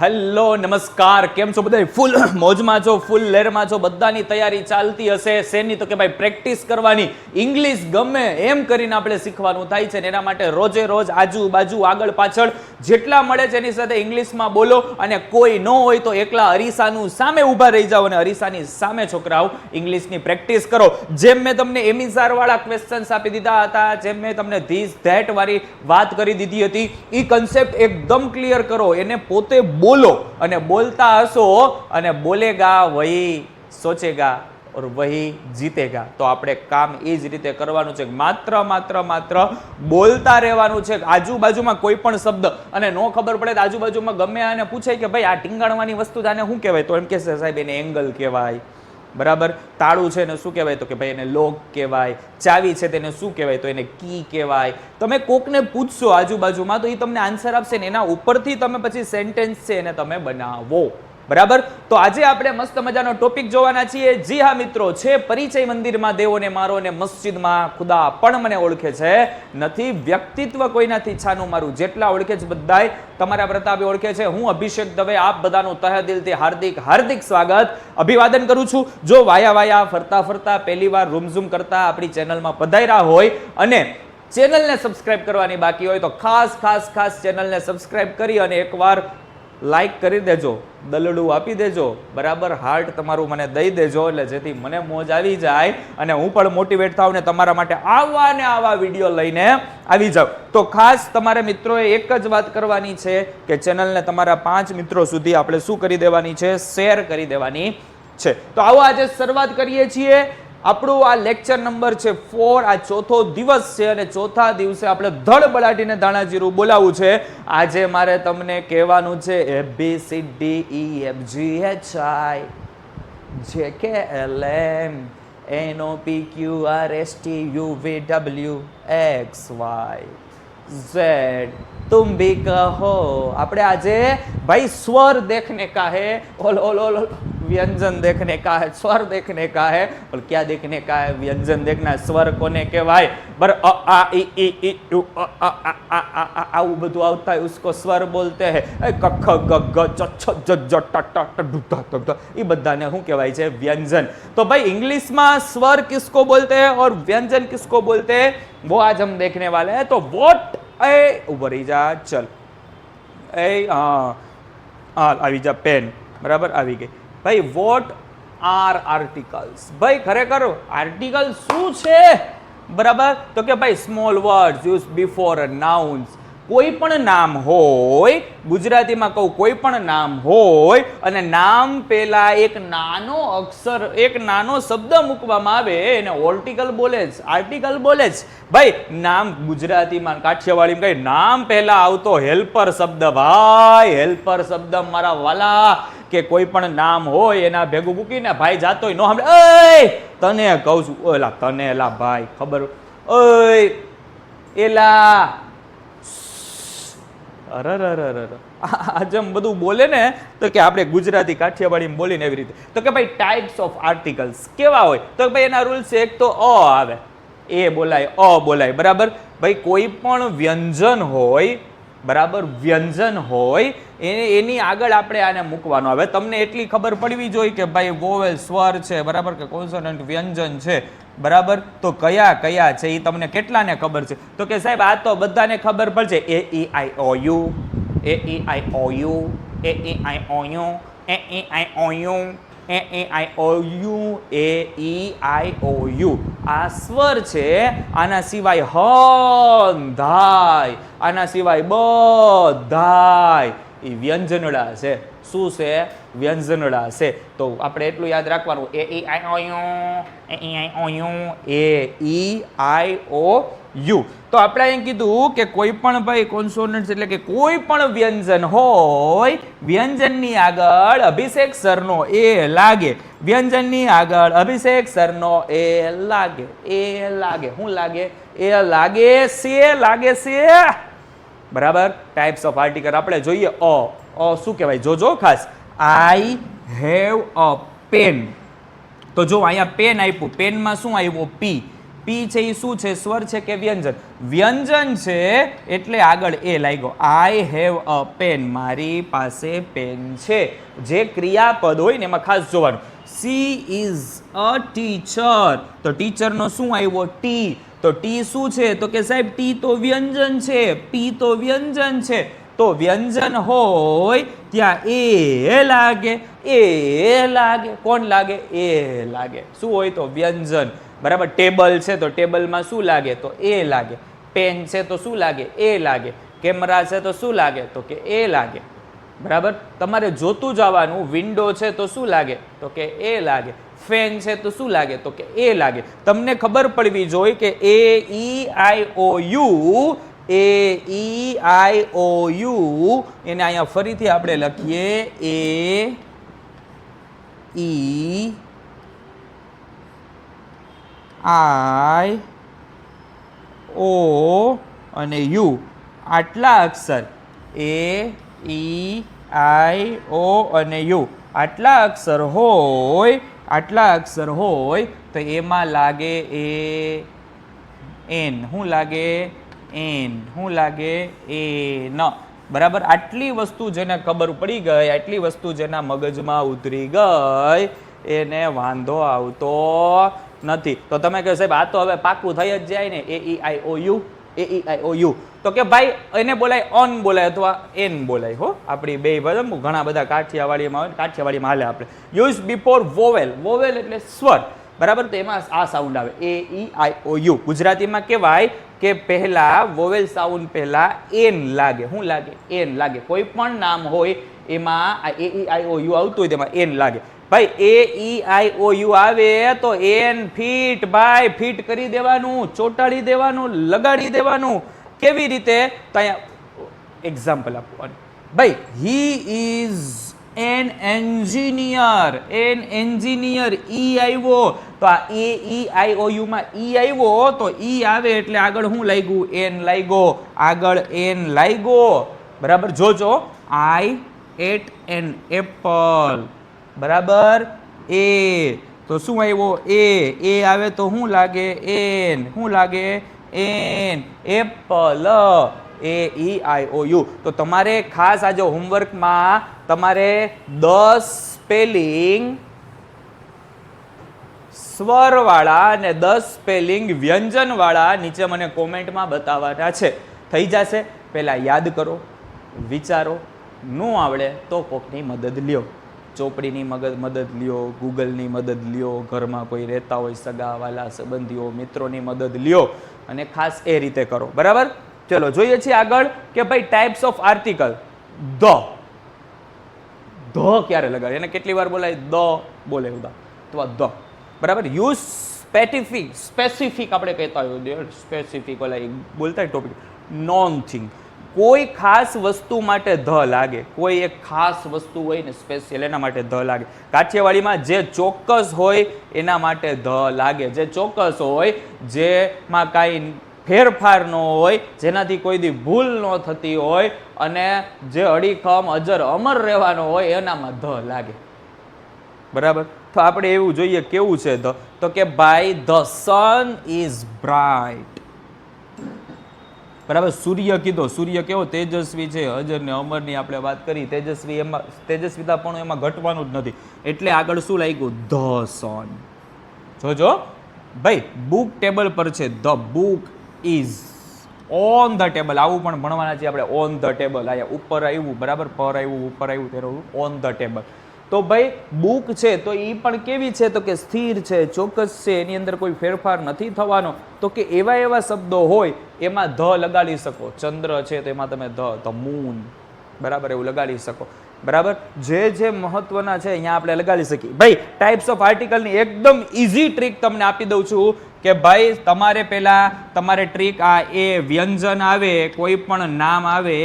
Hello નમસ્કાર, કેમ છો બધા? ફૂલ મોજમાં છો, ફૂલ લહેરમાં છો, બધાની તૈયારી ચાલતી હશે. શેની તો કે ભાઈ પ્રેક્ટિસ કરવાની, ઇંગ્લિશ ગમે એમ કરીને આપણે શીખવાનું થાય છે ને એના માટે રોજે રોજ આજુબાજુ આગળ પાછળ જેટલા મળે છે એની સાથે ઇંગ્લિશમાં બોલો. અને કોઈ ન હોય તો એકલા અરીસાનું સામે ઊભા રહી જાઓ અને અરીસાની સામે છોકરાઓ ઇંગ્લિશની પ્રેક્ટિસ કરો. જેમ મેં તમને એમિઝાર વાળા ક્વેશ્ચન્સ આપી દીધા હતા, જેમ મેં તમને ધીસ ધેટ વાળી વાત કરી દીધી હતી, એ કન્સેપ્ટ એકદમ ક્લિયર કરો. એને પોતે બોલો અને બોલતા હશો અને બોલેગા વહી સોચેગા और वही जीतेगा. તો આપણે કામ એ જ રીતે કરવાનું છે. માત્ર બોલતા રહેવાનું છે. આજુબાજુમાં કોઈ પણ શબ્દ અને નો ખબર પડે તો આજુબાજુમાં ગમે અને પૂછે કે ભાઈ આ ટીંગાણવાની વસ્તુ આને શું કહેવાય, તો એમ કહેશે સાહેબ એને એંગલ કહેવાય. બરાબર. તાળું છે ને શું કહેવાય, તો કે ભાઈ એને લોક કહેવાય. ચાવી છે તેને શું કહેવાય, તો એને કી કહેવાય. તમે કોકને પૂછશો આજુબાજુમાં તો એ તમને આન્સર આપશે ને એના ઉપરથી તમે પછી સેન્ટેન્સ છે એને તમે બનાવો. બરાબર. તો આજે આપણે મસ્ત મજાનો ટોપિક જોવાના છીએ. જી હા મિત્રો, છે પરિચય મંદિરમાં દેવોને મારો ને મસ્જિદમાં ખુદા પણ મને ઓળખે છે. નથી વ્યક્તિત્વ કોઈનાથી છાનું મારું, જેટલા ઓળખે છે બધાય તમારા પ્રતાપે ઓળખે છે. હું અભિષેક દવે આપ બધાનું તહે દિલથી હાર્દિક સ્વાગત અભિવાદન કરું છું. જો વાયા ફરતા પહેલી વાર રૂમઝૂમ કરતા આપણી ચેનલમાં પધાર્યા હોય અને ચેનલને સબસ્ક્રાઇબ કરવાની બાકી હોય તો ખાસ ચેનલને સબસ્ક્રાઇબ કરી અને એકવાર લાઈક કરી દેજો, દલડું આપી દેજો. બરાબર. હાર્ટ તમારું મને દઈ દેજો એટલે જેથી મને મોજ આવી જાય અને હું પણ મોટિવેટ થાઉં ને તમારા માટે આવા વિડીયો લઈને આવી જાઉં. તો ખાસ તમારે મિત્રોએ એક જ વાત કરવાની છે કે ચેનલને તમારા 5 મિત્રો સુધી આપણે શું કરી દેવાની છે, શેર કરી દેવાની છે. તો આવો આજે શરૂઆત કરીએ છીએ. આપણું આ લેક્ચર નંબર છે 4. આ ચોથો દિવસ છે અને ચોથા દિવસે આપણે ધડબડાટીને ધાણાજીરું બોલાવવું છે. આજે મારે તમને કહેવાનું છે ABCDEFGHI JKLM NOPQRSTUVWXY Z. तुम भी कहो. આપણે આજે ભાઈ સ્વર देखने का है, ઓલ व्यंजन देखने का है, स्वर देखने का है. और क्या देखने का है? व्यंजन देखना. स्वर कोने કહેવાય? બર અ આ ઈ ઈ ઉ અ આ આવું બધું આવતા હોય उसको स्वर बोलते हैं. ક ખ ગ ઘ ચ છ જ જ ટ ટ ટ ઢ ઢ ઢ એ બધાને શું કહેવાય છે? વ્યંજન. તો ભાઈ इंग्लिश में स्वर किसको बोलते हैं और व्यंजन किसको बोलते हैं वो आज हम देखने वाले हैं. तो वोट ए ऊपर ही जा चल ए આવી જા પેન. બરાબર આવી ગઈ ભાઈ. What are articles. ભાઈ ખરેખર આર્ટિકલ શું છે? બરાબર. તો કે ભાઈ small words use before nouns. કોઈ પણ નામ હોય, ગુજરાતીમાં કહું કોઈ પણ નામ હોય અને નામ પહેલા એક નાનો અક્ષર, એક નાનો શબ્દ મૂકવામાં આવે એને આર્ટિકલ બોલે છે, આર્ટિકલ બોલે છે. ભાઈ નામ ગુજરાતીમાં કાઠિયાવાડીમાં કઈ નામ પહેલા આવતો હેલ્પર શબ્દ. ભાઈ હેલ્પર શબ્દ મારા વાલા કે કોઈ પણ નામ હોય એના ભેગું મૂકીને ભાઈ જાતો હોય નો સાંભળે. એ તને કહું છું, ઓલા તને એલા ભાઈ ખબર, ઓય એલા જેમ બધું બોલે ને તો કે આપણે ગુજરાતી કાઠિયાવાડીમાં બોલીને એવી રીતે. તો કે ભાઈ ટાઈપ્સ ઓફ આર્ટિકલ્સ કેવા હોય? તો ભાઈ એના રૂલ્સ એક તો અ આવે, એ બોલાય, અ બોલાય. બરાબર. ભાઈ કોઈ પણ વ્યંજન હોય, બરાબર, વ્યંજન હોય એની આગળ આપણે આને મૂકવાનો આવે. તમને એટલી ખબર પડવી જોઈએ કે ભાઈ વોવેલ સ્વર છે, બરાબર, કે કોન્સોનન્ટ વ્યંજન છે, બરાબર. તો કયા કયા છે એ તમને કેટલાને ખબર છે? તો કે સાહેબ આ તો બધાને ખબર પડશે. એ ઈ આઈ ઓ you, A E I O you, A E I O you, A E I O you, A E I O you, A E I O you. આ સ્વર છે. આના સિવાય હંધાય, આના સિવાય બધાય એ વ્યંજનડા છે. શું છે? વ્યંજનડા છે. તો આપણે એટલું યાદ રાખવાનું. એ ઈ આઈ ઓ you, A E I O you, A E I O you. તો આપણે અહીં કીધું કે કોઈ પણ ભાઈ કોન્સોનન્ટ્સ એટલે કે કોઈ પણ વ્યંજન હોય, વ્યંજનની આગળ અભિષેક સરનો એ લાગે. વ્યંજનની આગળ અભિષેક સરનો એ લાગે. એ લાગે. શું લાગે? એ લાગે છે. લાગે છે. બરાબર. ટાઈપ્સ ઓફ આર્ટિકલ આપણે જોઈએ. અ શું કહેવાય? જોજો ખાસ. I have a pen. તો જો અહીંયા પેન આપ્યું, પેનમાં શું આવ્યું? પી. પી છે એ શું છે? સ્વર છે કે વ્યંજન? વ્યંજન છે એટલે આગળ એ લાગ્યો. આઈ હેવ અ પેન, મારી પાસે પેન છે. જે ક્રિયાપદ હોય ને એમાં ખાસ જોવાનું. સી ઇઝ અ ટીચર, તો ટીચરનો શું આવ્યો? ટી. તો ટી શું છે? તો કે સાહેબ ટી તો વ્યંજન છે, પી તો વ્યંજન છે. તો વ્યંજન હોય ત્યાં એ લાગે, એ લાગે. કોણ લાગે? એ લાગે. શું હોય? તો વ્યંજન. બરાબર. ટેબલ છે તો ટેબલમાં શું લાગે? તો એ લાગે. પેન છે તો શું લાગે? એ લાગે. કેમેરા છે તો શું લાગે? તો કે એ લાગે. બરાબર. તમારે જોતું જવાનું. વિન્ડો છે તો શું લાગે? તો કે એ લાગે. ફેન છે તો શું લાગે? તો કે એ લાગે. તમને ખબર પડવી જોઈએ કે એ ઈ આઈ ઓ you, A E I O you, એને અહીંયા ફરીથી આપણે લખીએ એ ઈ આઈ ઓ અને યુ, આટલા અક્ષર એ ઈ આઈ ઓ અને યુ આટલા અક્ષર હોય, આટલા અક્ષર હોય તો એમાં લાગે એ એન. શું લાગે? એન. શું લાગે? એન. બરાબર. આટલી વસ્તુ જેને ખબર પડી ગઈ, આટલી વસ્તુ જેના મગજમાં ઉતરી ગઈ, એને વાંધો આવતો નથી. તો તમે કહો સાહેબ આ તો હવે પાકું થઈ જ જાય ને, એ ઈ આઈ ઓ you, A E I O you. તો કે ભાઈ એને બોલાય ઓન બોલાય અથવા એન બોલાય. હો, આપણી બે ઘણા બધા કાઠિયાવાડીમાં હોય, કાઠિયાવાડીમાં હાલે આપણે. Use before vowel. વોવેલ એટલે સ્વર. બરાબર. તો એમાં આ સાઉન્ડ આવે, એ ઈ આઈ ઓ યુ. ગુજરાતીમાં કહેવાય કે પહેલા વોવેલ સાઉન્ડ પહેલા એન લાગે. શું લાગે? એન લાગે. કોઈ પણ નામ હોય એમાં એ ઈ આઈ ઓ યુ આવતું હોય તેમાં એન લાગે. ભાઈ એ ઈ આઈ ઓ યુ આવે તો એન ફિટ, ભાઈ ફિટ કરી દેવાનું, ચોંટાડી દેવાનું, લગાડી દેવાનું. કેવી રીતે? તો અહીંયા એક્ઝામ્પલ આપવાનું. ભાઈ he is an engineer. An engineer. ઈ આવ્યો તો આ એ ઈ આઈ ઓ યુ માં ઈ આવ્યો તો ઈ આવે એટલે આગળ શું લાગ્યું? એન લાગ્યો. આગળ એન લાગ્યો. બરાબર. જોજો. આઈ એટ એન એપલ. બરાબર. એ તો શું આવ્યો? એ આવે તો શું લાગે? એન. શું લાગે? N. Apple. A E I O you. તો તમારે ખાસ આજે હોમવર્કમાં તમારે 10 સ્પેલિંગ સ્વરવાળા અને 10 સ્પેલિંગ વ્યંજનવાળા નીચે મને કોમેન્ટમાં બતાવવાના છે. થઈ જશે. પહેલા યાદ કરો, વિચારો. ન આવડે તો કોકની મદદ લ્યો. ચોપડીની મદદ લ્યો, ગૂગલની મદદ લ્યો, ઘરમાં કોઈ રહેતા હોય સગા વાલા સંબંધીઓ મિત્રોની મદદ લ્યો અને ખાસ એ રીતે કરો. બરાબર. ચલો જોઈએ છીએ આગળ કે ભાઈ types of article. The. The ક્યારે લગાડે? એને કેટલી વાર બોલાય? દ બોલે અથવા ધ. બરાબર. Use specific. સ્પેસિફિક આપણે કહેતા હોય, સ્પેસિફિક ઓલા બોલતા ટોપિક. Non thing. કોઈ ખાસ વસ્તુ માટે ધ લાગે. કોઈ એક ખાસ વસ્તુ હોય ને સ્પેશિયલ, એના માટે ધ લાગે. કાઠિયાવાડીમાં જે ચોક્કસ હોય એના માટે ધ લાગે. જે ચોક્કસ હોય, જેમાં કાંઈ ફેરફાર ન હોય, જેનાથી કોઈ દી ભૂલ ન થતી હોય અને જે અડીખમ અજર અમર રહેવાનો હોય એનામાં ધ લાગે. બરાબર. તો આપણે એવું જોઈએ કેવું છે ધ. તો કે ભાઈ ધ સન ઇઝ બ્રાઇટ. બરાબર. સૂર્ય કીધો. સૂર્ય કેવો? તેજસ્વી છે. અજર ને અમરની આપણે વાત કરી. તેજસ્વી એમાં તેજસ્વીતા પણ એમાં ઘટવાનું જ નથી. એટલે આગળ શું લાગ્યું? The sun. જોજો ભાઈ બુક ટેબલ પર છે. The book is on the table. આવું પણ ભણવાના છીએ આપણે. On the table. અહીંયા ઉપર આવ્યું. બરાબર. પર આવ્યું, ઉપર આવ્યું, તેનું ઓન ધ ટેબલ. તો ભાઈ બુક છે તો એ પણ કેવી છે? તો કે સ્થિર છે, ચોક્કસ છે, એની અંદર કોઈ ફેરફાર નથી થવાનો. તો કે એવા એવા શબ્દો હોય એમાં ધ લગાડી શકો. ચંદ્ર છે તો એમાં તમે ધ મૂન. બરાબર. એવું લગાડી શકો. બરાબર. જે મહત્વના છે અહીંયા આપણે લગાડી શકીએ. ભાઈ ટાઈપ્સ ઓફ આર્ટિકલની એકદમ ઇઝી ટ્રીક તમને આપી દઉં છું કે ભાઈ તમારે પહેલા તમારે ટ્રીક આ એ વ્યંજન આવે, કોઈ પણ નામ આવે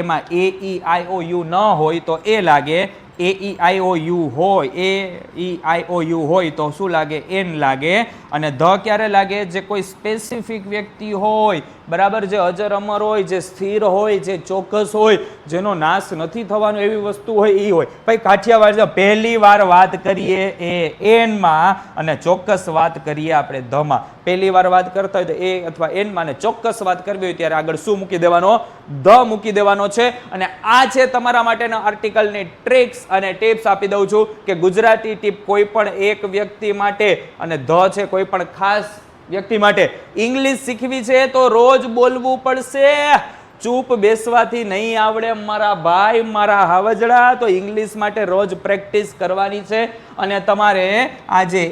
એમાં એ ઈ આઈ ઓ યુ ન હોય તો એ લાગે. એ ઈ આઈ ઓ યુ હોય, એ ઈ આઈ ઓ યુ હોય તો શું લાગે? એન લાગે. અને ધ ક્યારે લાગે? જે કોઈ સ્પેસિફિક વ્યક્તિ હોય બરાબર, જે અજર અમર હોય, જે સ્થિર હોય, જે ચોક્કસ હોય, જેનો નાશ નથી થવાનો એવી વસ્તુ હોય એ હોય. ભાઈ કાઠિયાવાડ પહેલી વાર વાત કરીએ એ એનમાં અને ચોક્કસ વાત કરીએ આપણે ધમાં. પહેલી વાર વાત કરતા હોય તો એ અથવા એનમાં અને ચોક્કસ વાત કરવી હોય ત્યારે આગળ શું મૂકી દેવાનો? ધ મૂકી દેવાનો છે. અને આ છે તમારા માટેના આર્ટિકલની ટ્રિક્સ અને ટિપ્સ આપી દઉં છું કે ગુજરાતી ટીપ કોઈ પણ એક વ્યક્તિ માટે અને ધ છે કોઈ પણ ખાસ વ્યક્તિ માટે ઇંગ્લિશ શીખવી છે તો રોજ બોલવું પડશે. ચૂપ બેસવાથી નહીં આવડે મારા ભાઈ, મારા હાવજડા. તો ઇંગ્લિશ માટે રોજ પ્રેક્ટિસ કરવાની છે અને તમારે આજે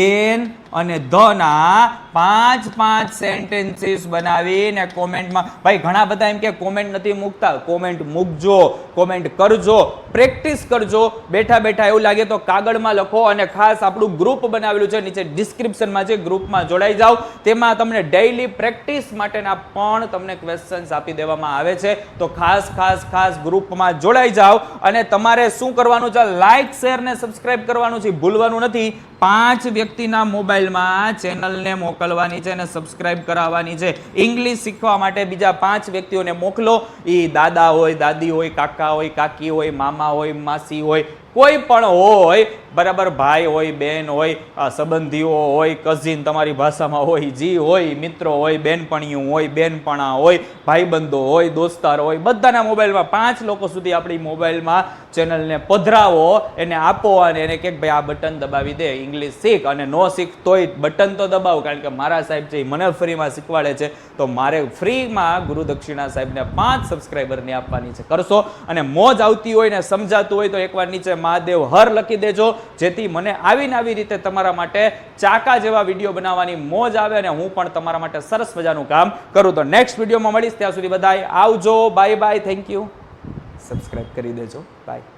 એન અને ધ ના 5 સેન્ટેન્સીસ બનાવીને કોમેન્ટમાં, ભાઈ ઘણા બધા એમ કે કોમેન્ટ નથી મૂકતા, કોમેન્ટ મૂકજો, કોમેન્ટ કરજો, પ્રેક્ટિસ કરજો. બેઠા બેઠા એવું લાગે તો કાગળમાં લખો અને ખાસ આપણું ગ્રુપ બનાવેલું છે નીચે ડિસ્ક્રિપ્શનમાં, જે ગ્રુપમાં જોડાઈ જાઓ. તેમાં તમને ડેઈલી પ્રેક્ટિસ માટેના પણ તમને ક્વેશ્ચન્સ આપી દેવામાં આવે છે. તો ખાસ ગ્રુપમાં જોડાઈ જાઓ અને તમારે શું કરવાનું છે? લાઈક, શેર ને સબસ્ક્રાઇબ કરવાનું છે, ભૂલવાનું નથી. 5 વ્યક્તિના મોબાઈલમાં ચેનલને મોકલવાની છે અને સબસ્ક્રાઇબ કરાવવાની છે. ઇંગ્લિશ શીખવા માટે બીજા 5 વ્યક્તિઓને મોકલો. એ દાદા હોય, દાદી હોય, કાકા હોય, કાકી હોય, મામા હોય, માસી હોય, કોઈ પણ હોય, બરાબર, ભાઈ હોય, બેન હોય, સંબંધીઓ હોય, કઝિન તમારી ભાષામાં હોય, જી હોય, મિત્રો હોય, બેનપણીઓ હોય, બેનપણા હોય, ભાઈબંધો હોય, દોસ્તાર હોય, બધાના મોબાઈલમાં 5 લોકો સુધી આપણી મોબાઈલમાં ચેનલને પધરાવો, એને આપો અને એને કે ભાઈ આ બટન દબાવી દે, ઇંગ્લિશ શીખ. અને નો શીખ તોય બટન તો દબાવો, કારણ કે મારા સાહેબ છે મને ફ્રીમાં શીખવાડે છે, તો મારે ફ્રીમાં ગુરુ દક્ષિણા સાહેબને 5 સબસ્ક્રાઈબરની આપવાની છે. કરશો અને મોજ આવતી હોય ને સમજાતું હોય તો એકવાર નીચે મહાદેવ હર લખી દેજો, જેથી મને આવીને આવી રીતે તમારા માટે ચાકા જેવા વિડીયો બનાવવાની મોજ આવે અને હું પણ તમારા માટે સરસ મજાનું કામ કરું. તો નેક્સ્ટ વિડીયોમાં મળીશ, ત્યાં સુધી બધાય આવજો, bye bye, thank you. Subscribe કરી દેજો, બાય.